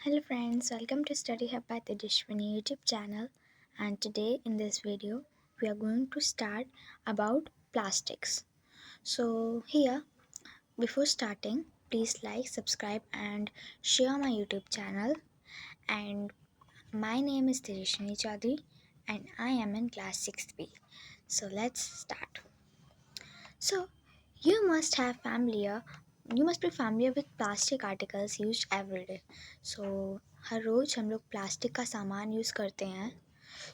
Hello friends, welcome to Study Hub by Tejashwini YouTube channel, and today in this video we are going to start about plastics. So here, before starting, please like, subscribe and share my YouTube channel. And my name is Tejashwini Chaudhary and I am in class 6th B. So let's start. So you must have familiar you must be familiar with plastic articles used every day. So हर रोज हम लोग plastic का सामान use करते हैं.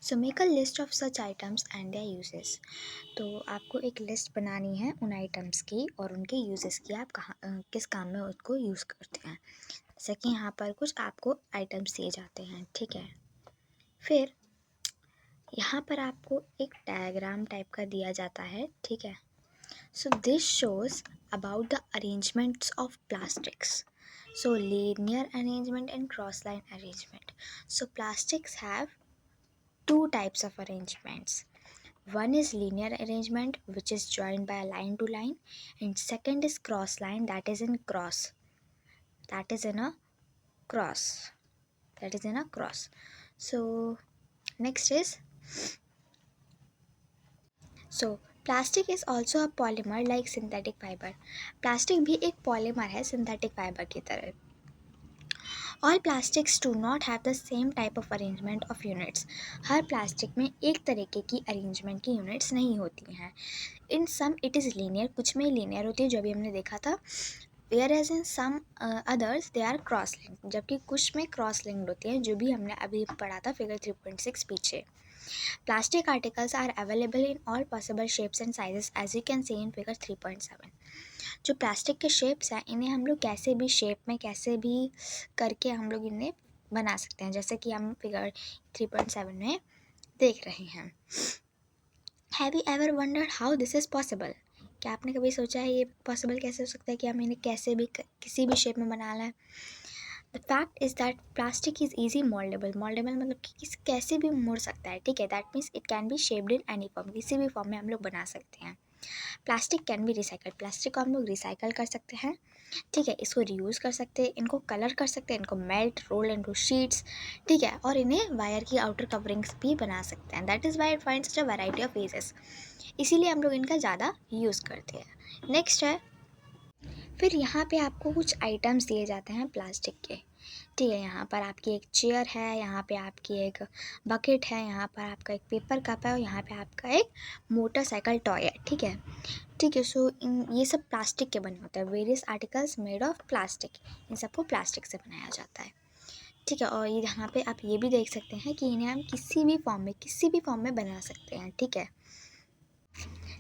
So make a list of such items and there uses. तो आपको एक list बनानी है उन आइटम्स की और उनके यूजेस की. आप किस काम में उसको यूज़ करते हैं. जैसे कि यहाँ पर कुछ आपको आइटम्स दिए जाते हैं, ठीक है. फिर यहाँ पर आपको एक डायग्राम टाइप का दिया जाता है, ठीक है. So this shows about the arrangements of plastics. So linear arrangement and cross-line arrangement. So plastics have two types of arrangements. One is linear arrangement, which is joined by a line to line, and second is cross-line, that is in cross. That is in a cross. That is in a cross. So next is plastic is also a polymer like synthetic fibre. Plastic भी एक polymer है synthetic fibre की तरह. All plastics do not have the same type of arrangement of units. Her plastic में एक तरीके की arrangement की यूनिट्स नहीं होती हैं. इन सम इट इज़ लीनियर, कुछ में लीनियर होती है जो अभी हमने देखा था. Whereas in some others they are cross linked, जबकि कुछ में क्रॉस लिंक्ड होती हैं जो भी हमने अभी पढ़ा था फिगर 3.6 पीछे. Plastic articles are available in all possible shapes and sizes as you can see in figure 3.7. जो प्लास्टिक के शेप्स हैं इन्हें हम लोग कैसे भी शेप में कैसे भी करके हम लोग इन्हें बना सकते हैं, जैसे कि हम फिगर 3.7 में देख रहे हैं. Have you ever wondered how this is possible. क्या आपने कभी सोचा है ये पॉसिबल कैसे हो सकता है कि हम इन्हें कैसे भी किसी भी शेप में बना लें. The fact is that plastic is easy mouldable. Mouldable मतलब कि किसी कैसे भी मुड़ सकता है, ठीक है. That means it can be shaped in any form, किसी भी फॉर्म में हम लोग बना सकते हैं. Plastic can be recycle. Plastic को हम लोग रिसाइकल कर सकते हैं, ठीक है. इसको रीयूज़ कर सकते हैं, इनको कलर कर सकते हैं, इनको मेल्ट रोल इनटू शीट्स, ठीक है. और इन्हें वायर की आउटर कवरिंग्स भी बना सकते हैं. That is why it finds such a variety of uses. इसीलिए हम लोग इनका ज़्यादा यूज़ करते हैं. नेक्स्ट है, फिर यहाँ पे आपको कुछ आइटम्स दिए जाते हैं प्लास्टिक के, ठीक है. यहाँ पर आपकी एक चेयर है, यहाँ पे आपकी एक बकेट है, यहाँ पर आपका एक पेपर कप है और यहाँ पे आपका एक मोटरसाइकिल टॉय है, ठीक है. ठीक है. सो ये सब प्लास्टिक के बने होते हैं. Various articles made of plastic, इन सबको प्लास्टिक से बनाया जाता है, ठीक है. और ये यहाँ पे आप ये भी देख सकते हैं कि इन्हें हम किसी भी फॉर्म में बना सकते हैं, ठीक है.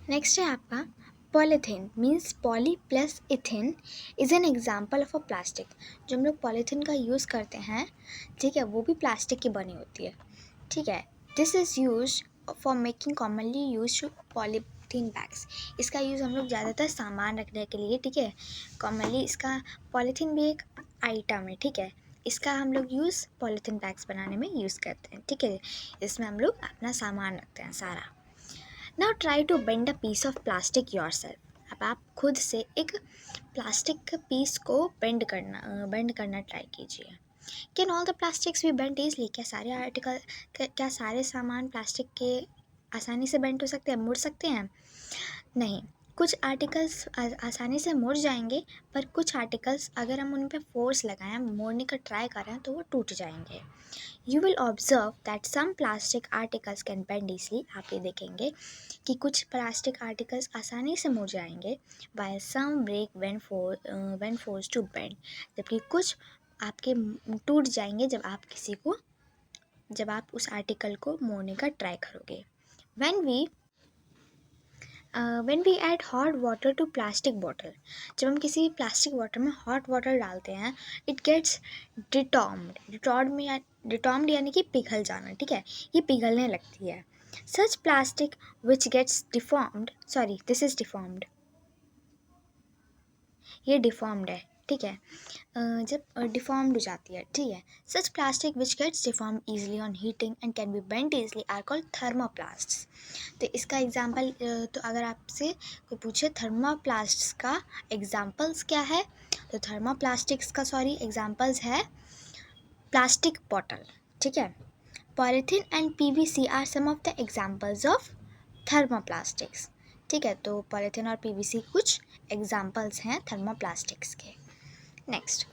नेक्स्ट है आपका polythene. Means poly plus इथिन is an example of a plastic. जो हम लोग पॉलीथीन का यूज़ करते हैं, ठीक है, वो भी प्लास्टिक की बनी होती है, ठीक है. This is use for making commonly use polythene bags. इसका यूज़ हम लोग ज़्यादातर सामान रखने के लिए, ठीक है. कॉमनली इसका पॉलीथीन भी एक आइटम है, ठीक है. इसका हम लोग यूज़ पॉलीथीन बैग्स बनाने में यूज़ करते हैं, ठीक है. इसमें हम लोग अपना सामान रखते हैं सारा. Now try to bend a piece of plastic yourself. अब आप खुद से एक प्लास्टिक पीस को बेंड करना ट्राई कीजिए. Can all the plastics be bend easily. क्या सारे सामान प्लास्टिक के आसानी से बेंड हो सकते हैं, मुड़ सकते हैं. नहीं. कुछ आर्टिकल्स आसानी से मुड़ जाएंगे, पर कुछ आर्टिकल्स अगर हम उन पर फोर्स लगाएं, मोड़ने का ट्राई करें, तो वो टूट जाएंगे. You will observe that some plastic articles can bend easily. आप ये देखेंगे कि कुछ प्लास्टिक आर्टिकल्स आसानी से मुड़ जाएंगे, while some break when force to bend. जबकि कुछ आपके टूट जाएंगे जब आप उस आर्टिकल को मोड़ने का ट्राई करोगे. When we add hot water to plastic bottle, जब हम किसी प्लास्टिक वाटर में हॉट वाटर डालते हैं, इट गेट्स डिटॉर्म्ड यानी कि पिघल जाना, ठीक है. ये पिघलने लगती है. Such plastic which gets deformed, sorry this is deformed, ये डिफॉर्म्ड है, ठीक है. जब डिफॉर्म्ड हो जाती है, ठीक है. Such plastic which gets deformed easily on heating and can be bent easily are called thermoplasts. तो इसका एग्जाम्पल, तो अगर आपसे कोई पूछे थर्मोप्लास्ट्स का एग्जाम्पल्स क्या है, तो थर्मोप्लास्टिक्स का एग्जाम्पल्स है प्लास्टिक बॉटल, ठीक है। Polythene and PVC are some of the examples of thermoplastics, ठीक है। तो पॉलीथीन और पीवीसी कुछ एग्जाम्पल्स हैं थर्मोप्लास्टिक्स के। Next,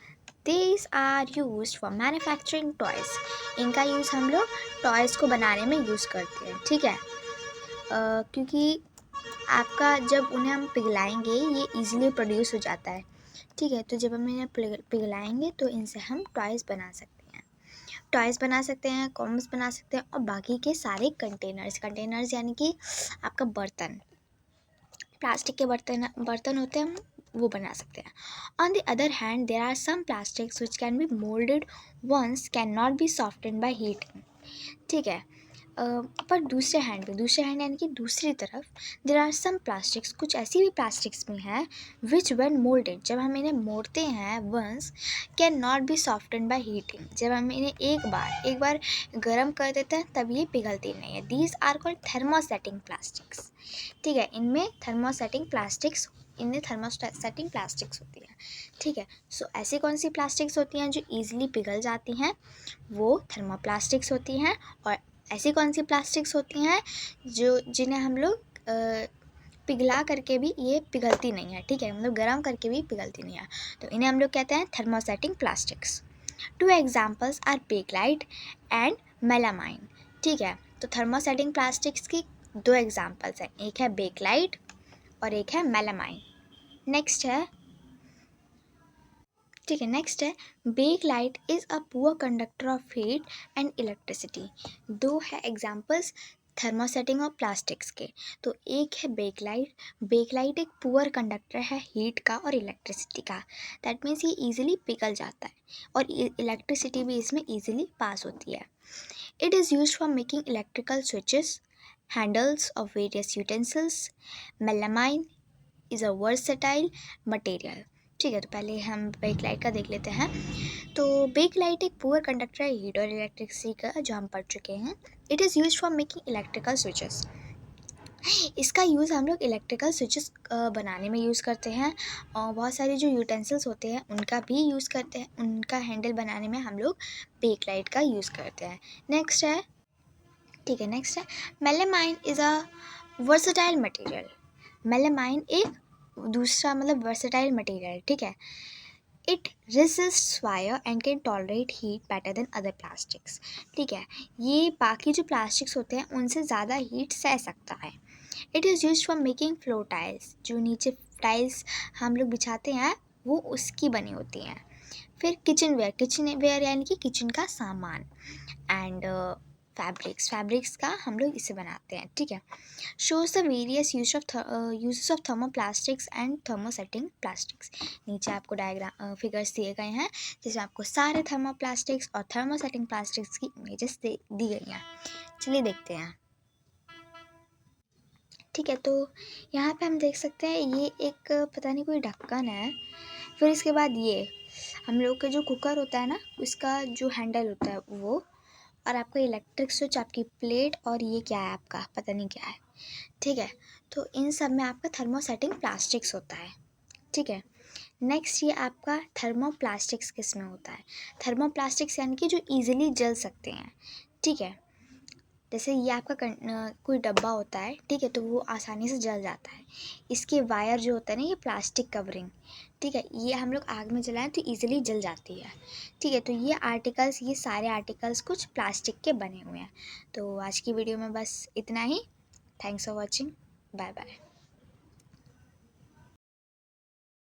these are use for manufacturing toys, इनका यूज़ हम लोग टॉयज़ को बनाने में यूज़ करते हैं, ठीक है। क्योंकि आपका जब उन्हें हम पिघलाएंगे ये इजीली प्रोड्यूस हो जाता है, ठीक है। तो जब हम इन्हें पिघलाएंगे तो इनसे हम टॉयज़ बना सकते हैं, कॉम्स बना सकते हैं, और बाकी के सारे कंटेनर्स यानी कि आपका बर्तन, प्लास्टिक के बर्तन होते हैं, वो बना सकते हैं। On the other hand there are some plastics which can be moulded once, can not be softened by heating, ठीक है। पर दूसरे हैंड यानी कि दूसरी तरफ देर आर सम प्लास्टिक्स, कुछ ऐसी भी प्लास्टिक्स भी हैं विच व्हेन मोल्डेड, जब हम इन्हें मोड़ते हैं, once can not be softened by heating, जब हम इन्हें एक बार गर्म कर देते हैं तब ये पिघलती नहीं है। These are called thermosetting plastics, ठीक है। इनमें थर्मोसेटिंग प्लास्टिक्स होती हैं, ठीक है। सो ऐसी कौन सी प्लास्टिक्स होती हैं जो ईजिली पिघल जाती हैं, वो थर्मोप्लास्टिक्स होती हैं। और ऐसी कौन सी प्लास्टिक्स होती हैं जिन्हें हम लोग पिघला करके भी ये पिघलती नहीं है, ठीक है, मतलब गर्म करके भी पिघलती नहीं है, तो इन्हें हम लोग कहते हैं thermosetting plastics. 2 examples are bakelite and melamine, ठीक है। तो थर्मोसेटिंग प्लास्टिक्स की 2 एग्जाम्पल्स हैं, एक है बेकलाइट और एक है मेलामाइन। नेक्स्ट है Bakelite is a poor conductor of heat and electricity. 2 है एग्जाम्पल्स थर्मोसेटिंग और प्लास्टिक्स के। तो एक है बेकलाइट एक पुअर कंडक्टर है हीट का और इलेक्ट्रिसिटी का, दैट मीन्स ये ईजिली पिघल जाता है और इलेक्ट्रिसिटी भी इसमें ईजिली पास होती है। It is used for making electrical switches, handles of various utensils. Melamine is a versatile material, ठीक है। तो पहले हम बेकलाइट का देख लेते हैं। तो बेकलाइट एक पुअर कंडक्टर है हीट और इलेक्ट्रिसिटी का, जो हम पढ़ चुके हैं। It is use for making electrical switches, इसका यूज़ हम लोग इलेक्ट्रिकल स्विचेस बनाने में यूज़ करते हैं, और बहुत सारे जो यूटेंसिल्स होते हैं उनका भी यूज़ करते हैं, उनका हैंडल बनाने में हम लोग बेकलाइट का यूज़ करते हैं। नेक्स्ट है melamine is a versatile material. Melamine एक दूसरा मतलब वर्सेटाइल मटेरियल, ठीक है। It resist fire and can tolerate heat better than other plastics, ठीक है। ये बाकी जो प्लास्टिक्स होते हैं उनसे ज़्यादा हीट सह सकता है। It is use for making floor tiles, जो नीचे टाइल्स हम लोग बिछाते हैं वो उसकी बनी होती हैं। फिर किचन वेयर यानी कि किचन का सामान, एंड फैब्रिक्स का हम लोग इसे बनाते हैं, ठीक है। Shows the various uses of thermoplastics and thermosetting plastics. नीचे आपको डायग्राम फिगर्स दिए गए हैं जिसमें आपको सारे थर्मोप्लास्टिक्स और थर्मोसेटिंग प्लास्टिक्स की इमेजेस दी गई हैं। चलिए देखते हैं, ठीक है। तो यहाँ पे हम देख सकते हैं ये एक पता नहीं कोई ढक्कन है, फिर इसके बाद ये हम लोग का जो कुकर होता है ना, उसका जो हैंडल होता है वो, और आपका इलेक्ट्रिक स्विच, आपकी प्लेट, और ये क्या है आपका पता नहीं क्या है, ठीक है। तो इन सब में आपका थर्मोसेटिंग प्लास्टिक्स होता है, ठीक है। नेक्स्ट ये आपका थर्मोप्लास्टिक्स किस में होता है, थर्मोप्लास्टिक्स यानी कि जो ईजिली जल सकते हैं, ठीक है। जैसे ये आपका कोई डब्बा होता है, ठीक है, तो वो आसानी से जल जाता है। इसके वायर जो होता है ना, ये प्लास्टिक कवरिंग, ठीक है, ये हम लोग आग में जलाएं तो ईजिली जल जाती है, ठीक है। तो ये सारे आर्टिकल्स कुछ प्लास्टिक के बने हुए हैं। तो आज की वीडियो में बस इतना ही। Thanks for watching, bye bye.